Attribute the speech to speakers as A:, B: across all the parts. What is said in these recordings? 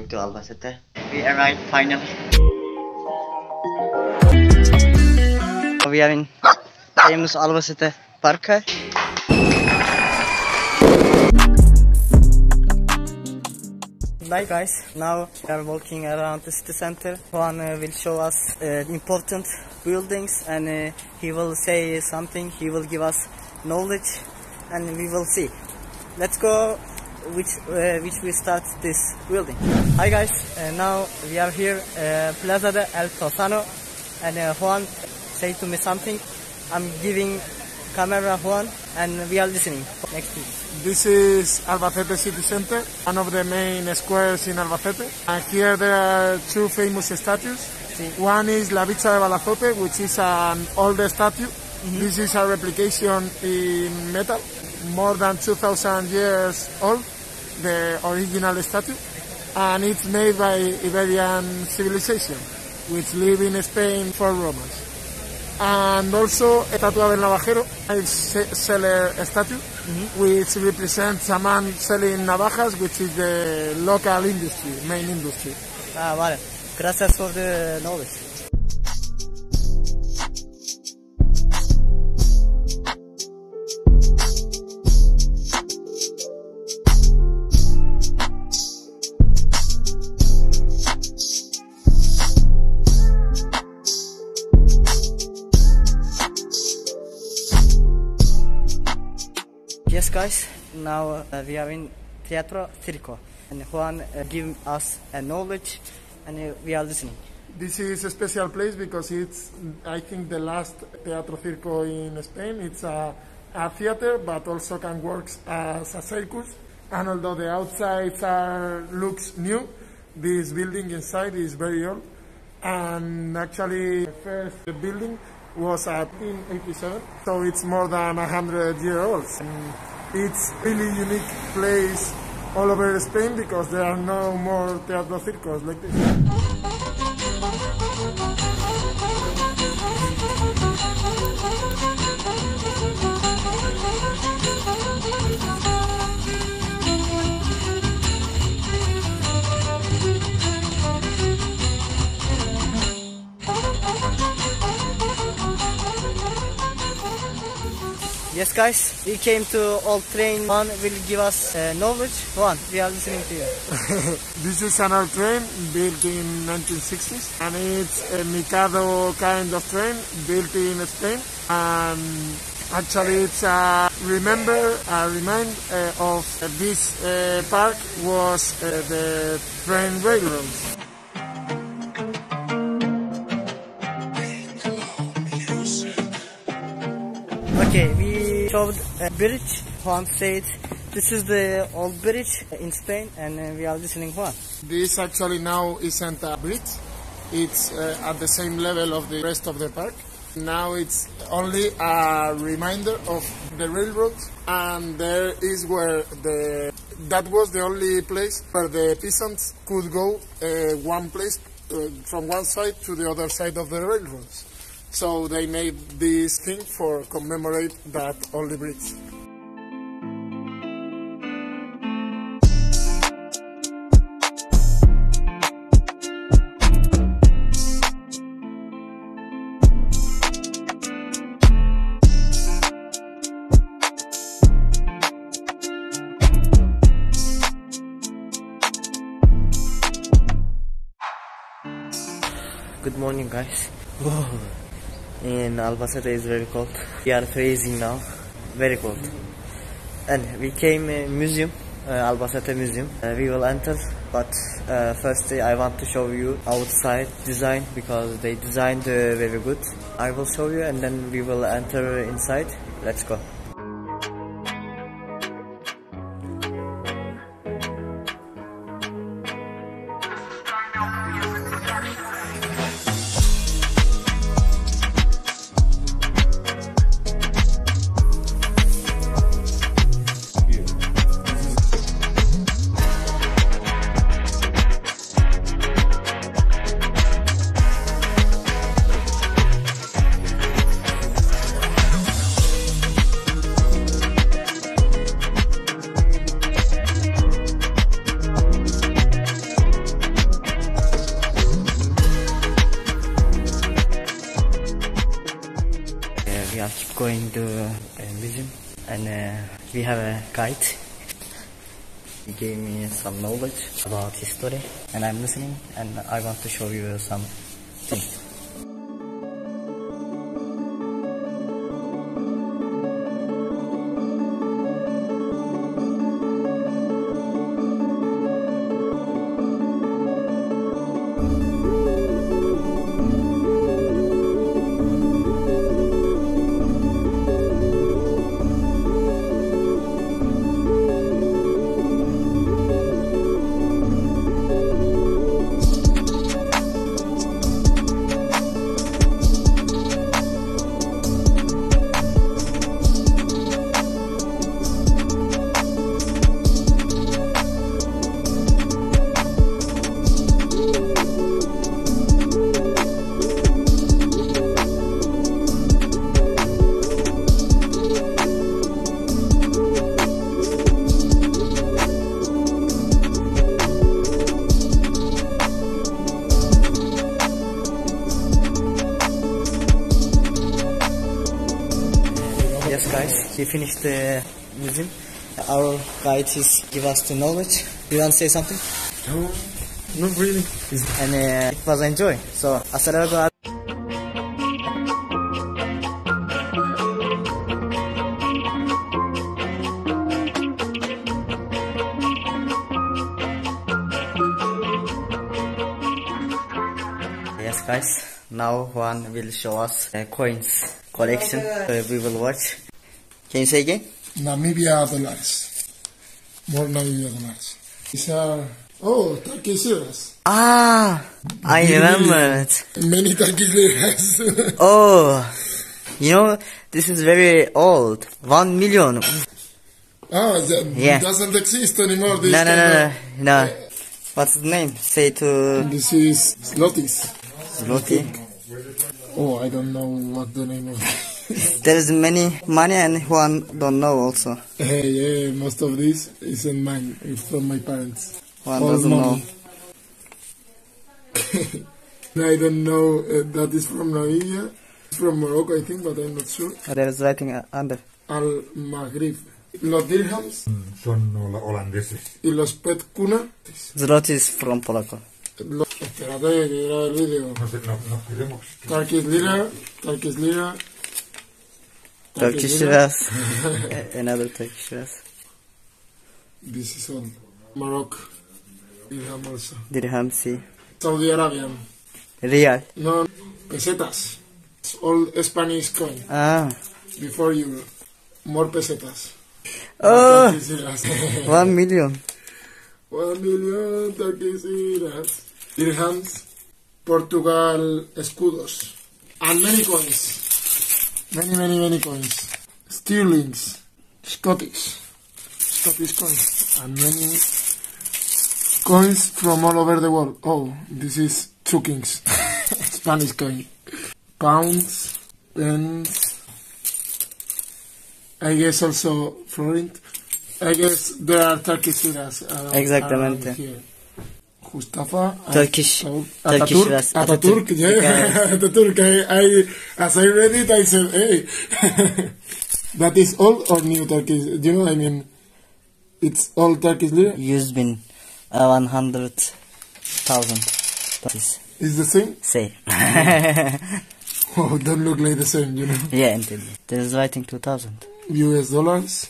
A: to Albacete. We arrived finally. We are in famous Albacete Park. Bye guys, now we are walking around the city center. Juan will show us important buildings and he will say something, he will give us knowledge and we will see. Let's go which we start this building. Hi guys, now we are here Plaza De El Tortano and Juan say to me something. I'm giving camera Juan and we are listening. Next please.
B: This is Albacete City Center, one of the main squares in Albacete. And here there are two famous statues. One is La Bicha de Balazote, which is an older statue. This is a replication in metal, more than 2,000 years old, the original statue. And it's made by Iberian civilization, which live in Spain for Romans. And also Estatua del Navajero, a seller statue, which represents a man selling navajas, which is the local industry, main industry.
A: Ah, vale. Gracias for the knowledge. Yes guys, now we are in Teatro Circo and Juan give us a knowledge and we are listening.
B: This is a special place because it's, I think, the last Teatro Circo in Spain. It's a theater but also can work as a circus, and although the outside looks new, this building inside is very old, and actually the first building was at 1887, so it's more than 100 years old. And it's really unique place all over Spain because there are no more Teatro Circos like this.
A: Yes guys, we came to old train. Juan will give us knowledge. Juan, we are listening to you.
B: This is an old train built in 1960s and it's a Mikado kind of train built in Spain, and actually it's a remind of this park was the train railroads.
A: Okay, we showed a bridge. Juan said this is the old bridge in Spain and we are listening Juan.
B: This actually now isn't a bridge. It's at the same level of the rest of the park. Now it's only a reminder of the railroads, and there is where that was the only place where the peasants could go one place from one side to the other side of the railroads. So they made this thing for commemorate that only bridge.
A: Good morning guys. In Albacete is very cold. We are freezing now. Very cold. And we came museum, Albacete museum. We will enter, but firstly I want to show you outside design because they designed very good. I will show you and then we will enter inside. Let's go. going to a museum, and we have a guide. He gave me some knowledge about history, and I'm listening, and I want to show you some things. Yes guys, we finished the museum. Our guide is give us the knowledge. Do you want to say something?
B: No, not really.
A: And it was enjoy. So, hasta luego. Yes guys, now Juan will show us coins collection. We will watch. Can you say again?
B: Namibia dollars. More Namibia dollars. These are, Turkish liras.
A: Ah, I remember it.
B: Many Turkish liras.
A: Oh, you know, this is very old. 1 million.
B: That doesn't exist anymore. This
A: No. What's the name? Say to...
B: This is zlotys.
A: Zloty.
B: Oh, I don't know what the name of it.
A: There is many money and Juan don't know also.
B: Yeah, most of this isn't mine. It's from my parents.
A: Juan
B: All
A: doesn't
B: money. I don't know. That is from Namibia. It's from Morocco, I think, but I'm not sure.
A: There is writing under.
B: Al Maghrib. Los dirhams
C: son holandeses.
B: y los pet kuna.
A: Zloty is from Polaco.
B: Espérate, que era el vídeo.
C: No queremos.
B: Turkish lira.
A: Turkish liras. Another Turkish liras.
B: This is all. Morocco. Dirham also.
A: Dirham, see.
B: Saudi Arabian.
A: Real.
B: No, pesetas. It's all Spanish coin.
A: Ah.
B: Before euro. More pesetas.
A: Oh,
B: Turkish liras.
A: 1 million.
B: 1 million Turkish liras. Dirhams. Portugal escudos. And many coins. Many coins. Sterlings. Scottish coins. And many coins from all over the world. Oh, this is two kings. Spanish coin. Pounds. Pence. I guess also florint. I guess there are Turkish liras.
A: Exactamente.
B: Here. Mustafa.
A: Turkish liras.
B: Ataturk. Yeah. Ataturk. As I read it, I said, hey. That is old or new Turkish? Do you know? I mean, it's all Turkish lira.
A: Used been 100,000.
B: Is the same?
A: Say.
B: Oh, don't look like the same, you know.
A: Yeah, indeed. There is writing 2000.
B: US dollars.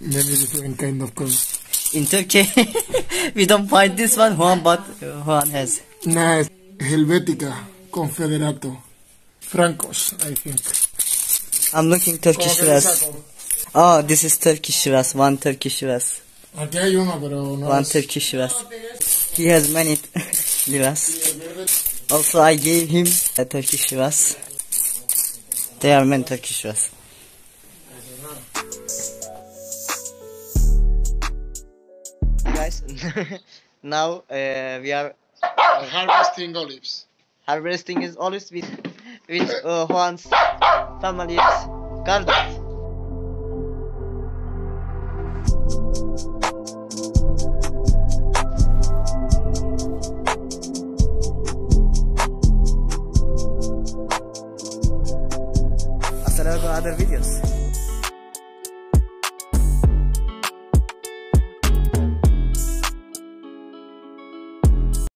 B: Many different kind of coins.
A: In Turkey, we don't find this one, Juan, but Juan has.
B: Nice. Helvetica. Confederato. Francos, I think.
A: I'm looking Turkish liras. Oh, this is Turkish liras. 1 Turkish liras.
B: Aquí hay uno, pero no
A: 1
B: es.
A: Turkish liras. He has many liras. Also, I gave him a Turkish liras. They are many Turkish liras. Guys, now we are
B: Harvesting olives.
A: harvesting is always with Juan's family's gardens. Hasta luego, other videos.